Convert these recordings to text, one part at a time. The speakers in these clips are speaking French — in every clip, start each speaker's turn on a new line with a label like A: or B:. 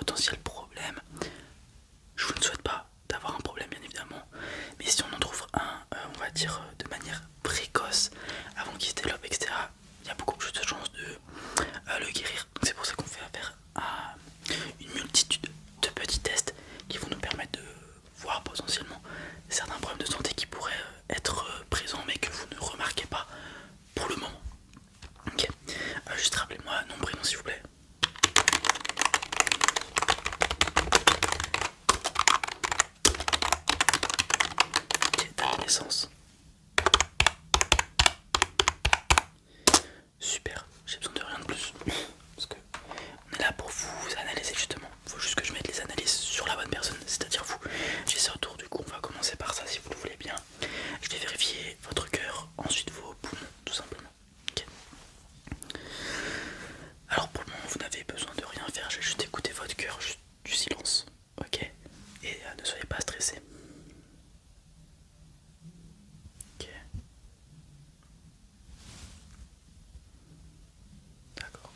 A: potentiel problème. Je vous ne souhaite pas d'avoir un problème bien évidemment, mais si on en trouve un, on va dire de manière précoce, avant qu'il se développe, etc., il y a beaucoup plus de chances de le guérir. Donc c'est pour ça qu'on fait affaire à une multitude de petits tests qui vont nous permettre de voir potentiellement certains problèmes de santé qui pourraient être présents mais que vous ne remarquez pas pour le moment. Ok, juste rappelez-moi nom, prénom s'il vous plaît. Ok, date de naissance. Super, j'ai besoin de rien de plus. Parce que on est là pour vous analyser justement. Faut juste que je mette les analyses sur la bonne personne, c'est-à-dire vous. J'ai ce retour, du coup on va commencer par ça si vous le voulez bien. Je vais vérifier votre cœur, ensuite vos poumons tout simplement. Ok. Alors pour le moment vous n'avez besoin de rien faire, j'ai juste écouté votre cœur, juste du silence. Ok. Et ne soyez pas stressés. Ok. D'accord.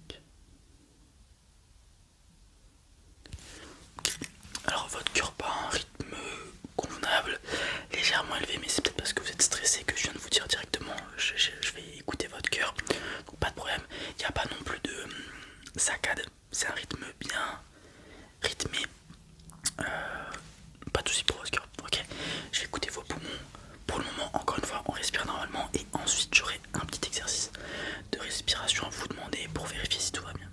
A: Ok. Alors votre cœur bat à un rythme convenable, légèrement élevé, mais c'est peut-être parce que vous êtes stressé que je viens de vous dire directement. Je vais écouter votre cœur, donc pas de problème. Il n'y a pas non plus de saccade, c'est un rythme bien rythmé. Pas de soucis pour votre cœur. Ok, je vais écouter vos poumons. Pour le moment, encore une fois, on respire normalement et ensuite j'aurai un petit exercice de respiration à vous demander pour vérifier si tout va bien.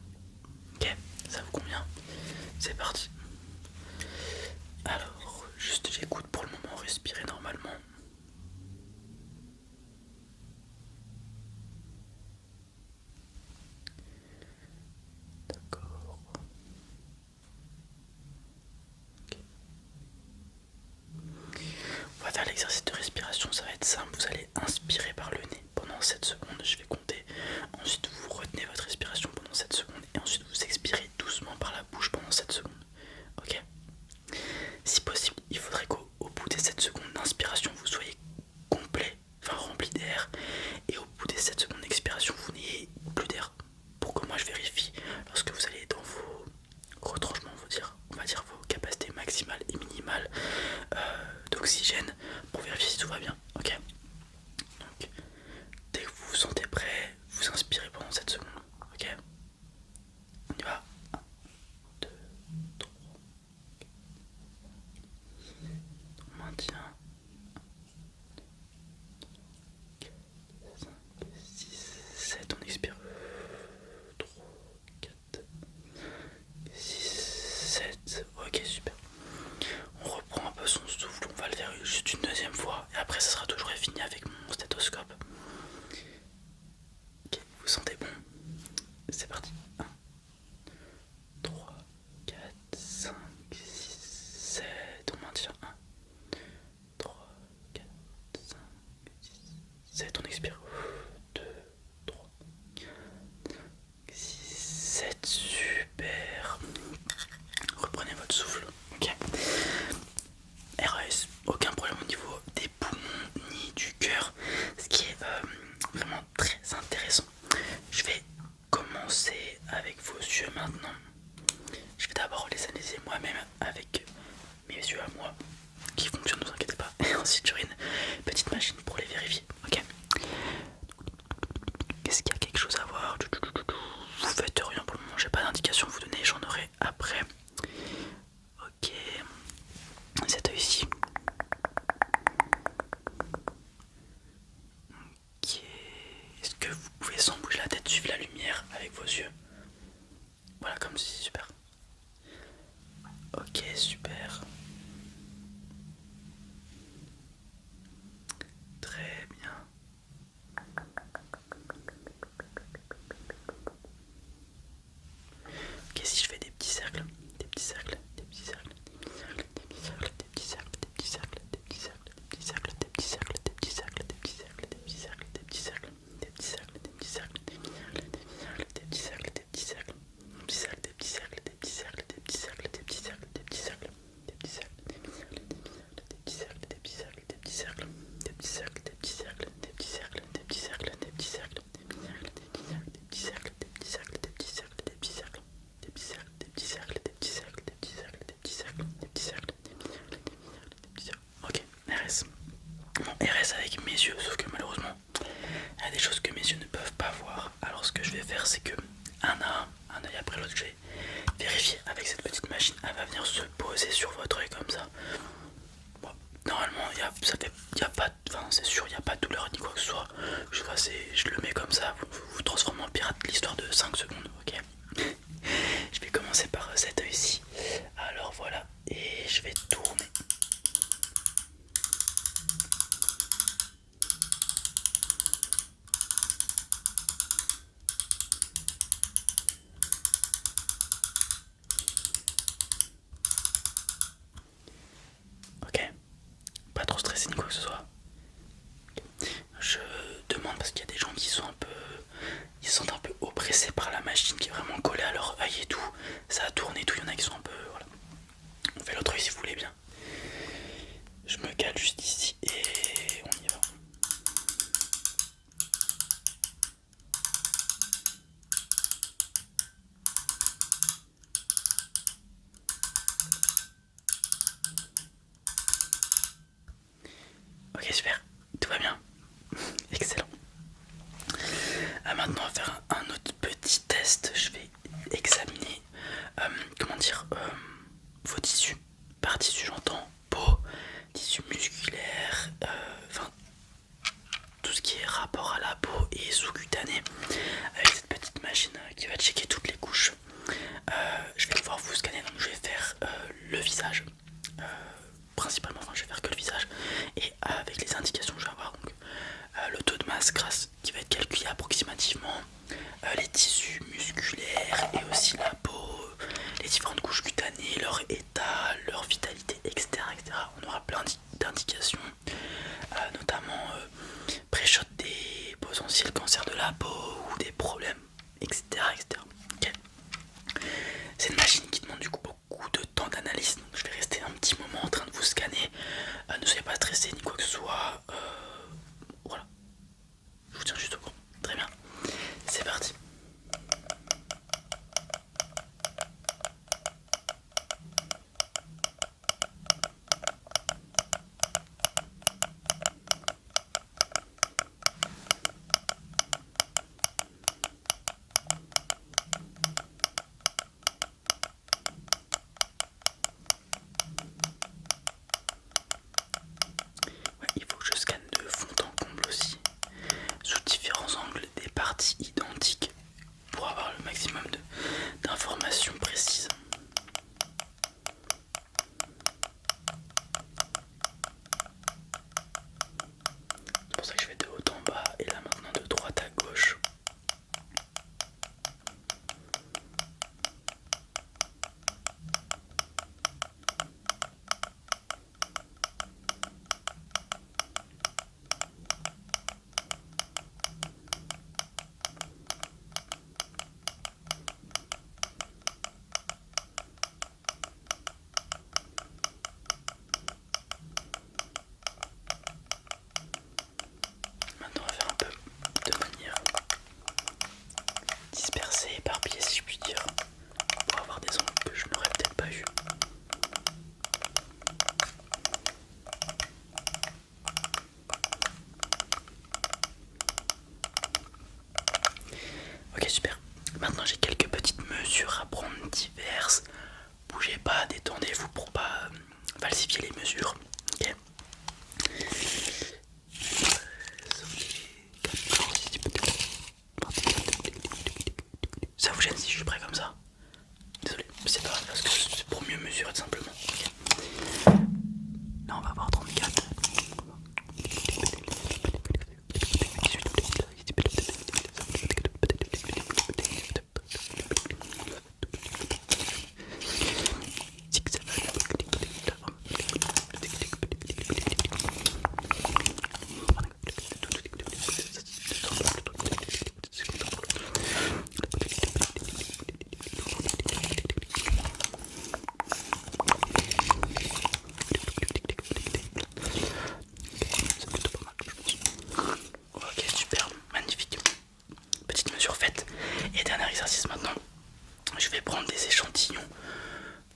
A: Ok, ça vous convient? C'est parti. Alors, juste j'écoute pour le moment, respirez normalement. D'accord. Ok. On va faire l'exercice de respiration, ça va être simple. Vous allez inspirer par le nez pendant 7 secondes, je vais compter. Ensuite, vous retenez votre respiration pendant 7 secondes et ensuite vous expirez doucement par la bouche pendant 7 secondes. Ok? Si possible, il faudrait qu'au bout des 7 secondes d'inspiration, vous soyez complet, enfin rempli d'air, et au bout des 7 secondes d'expiration, vous n'ayez plus d'air. Pour que moi je vérifie lorsque vous allez dans vos retranchements, on va dire vos capacités maximales et minimales d'oxygène pour vérifier si tout va bien. Ok? Donc, dès que vous vous sentez prêt, vous inspirez pendant 7 secondes. Ok? On y va. 1, 2, 3. On maintient. 5, 6, 7. On expire. 3, 4, 6, 7. Ok, super. On reprend un peu son souffle. On va le faire juste une deuxième fois. Et après, ça sera toujours fini avec mon stéthoscope. Ok, vous sentez bon? C'est parti. 1, 3, 4, 5, 6, 7. On maintient. 1, 3, 4, 5, 6, 7. On expire. 2, 3, 6, 7. Super. Reprenez votre souffle. Ok. RAS, aucun problème au niveau des poumons ni du cœur. Ce qui est vraiment très intéressant. Je vais commencer avec vos yeux maintenant. Je vais d'abord les analyser moi-même avec mes yeux à moi qui fonctionnent, ne vous inquiétez pas. Et ensuite j'aurai une petite machine pour les vérifier. Ok. Est-ce qu'il y a quelque chose à voir? Vous faites rien pour le moment, j'ai pas d'indication à vous donner, j'en aurai après. Ok. Cet œil-ci. Ok. Est-ce que vous pouvez sans bouger la tête suivre la lumière avec vos yeux? Voilà, comme ceci, super. Ok, super. Très bien. faire, c'est que un œil après l'autre, je vais vérifier avec cette petite machine. Elle va venir se poser sur votre œil comme ça. Bon, normalement, y a pas, enfin, c'est sûr, il n'y a pas de douleur ni quoi que ce soit. Je le mets comme ça, vous transformez en pirate l'histoire de 5 secondes, ok. Je vais commencer par cet œil-ci. Alors voilà, et je vais tourner. Ok, pas trop stressé ni quoi que ce soit. Je demande parce qu'il y a des gens qui sont ils se sentent un peu oppressés par la machine qui est vraiment collée à leur œil et tout. Ça tourne et tout, il y en a qui sont un peu, voilà. On fait l'autre œil si vous voulez bien. Je me cale juste ici et on y va. Ok, super, tout va bien. Excellent. Maintenant on va faire un autre petit test. Je vais examiner vos tissus. Par tissu j'entends peau, tissu musculaire, enfin tout ce qui est rapport à la peau et sous-cutané, avec cette petite machine qui va checker toutes les couches. Je vais devoir vous scanner, donc je vais faire le visage principalement, enfin je vais faire que le visage, et avec les indications que je vais avoir, donc le taux de masse grasse qui va être calculé approximativement, les tissus musculaires et aussi la peau, les différentes couches cutanées, leur état, leur vitalité, etc. etc. On aura plein d'indications, notamment pré-shot des potentiels cancers de la peau ou des problèmes, etc. etc. Okay. C'est une machine qui demande du coup beaucoup de temps d'analyse, donc je vais rester un petit moment en train de vous scanner. Ne soyez pas stressés ni quoi que ce soit. Voilà, je vous tiens juste au courant. Très bien, c'est parti. Ouais, il faut que je scanne de fond en comble aussi, sous différents angles, des parties identiques, pour avoir le maximum d'informations précises. C'est pour ça que je vais de haut en bas et là maintenant de droite à gauche. Maintenant on va faire un peu de manière dispersée, éparpillée si je puis dire, pour avoir des angles que je n'aurais peut-être pas eu. Ok, super. Maintenant j'ai quelques petites mesures à prendre diverses. Bougez pas, détendez-vous pour pas falsifier les mesures. Ok. Ça vous gêne si je suis prêt comme ça? Désolé, c'est pas grave parce que c'est pour mieux mesurer tout simplement. Okay. Là on va voir 34. Ok, super, magnifique. Petite mesure faite. Et dernier exercice maintenant. Je vais prendre des échantillons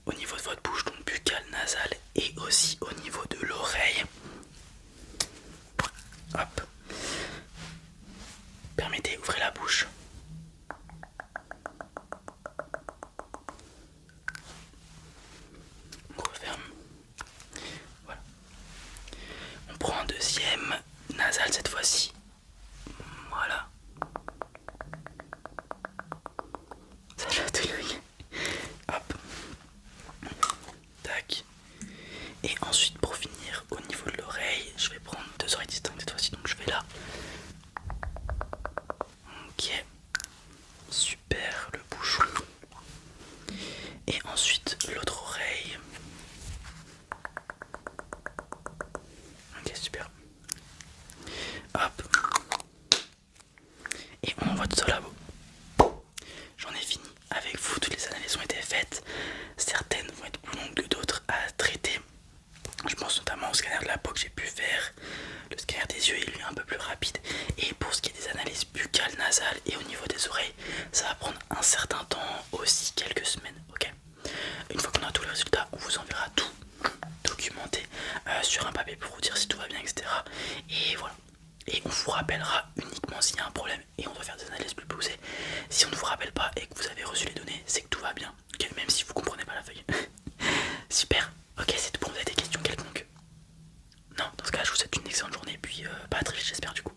A: au niveau de votre bouche, donc buccale, nasale et aussi au niveau de l'oreille. Hop. Permettez, ouvrez la bouche. Et ensuite l'autre oreille. Ok, super. Hop. Et on envoie tout ça là-bas. J'en ai fini avec vous, toutes les analyses ont été faites. Certaines vont être plus longues que d'autres à traiter. Je pense notamment au scanner de la peau que j'ai pu faire. Le scanner des yeux est lui un peu plus rapide. Et pour ce qui est des analyses buccales, nasales et au niveau des oreilles, ça va prendre un certain temps, aussi quelques semaines, ok. Une fois qu'on a tous les résultats, on vous enverra tout documenté sur un papier pour vous dire si tout va bien, etc. Et voilà. Et on vous rappellera uniquement s'il y a un problème et on doit faire des analyses plus poussées. Si on ne vous rappelle pas et que vous avez reçu les données, c'est que tout va bien, okay, même si vous comprenez pas la feuille. Super, ok, c'est tout bon, vous avez des questions quelconques? Non, dans ce cas je vous souhaite une excellente journée et puis pas à très vite j'espère du coup.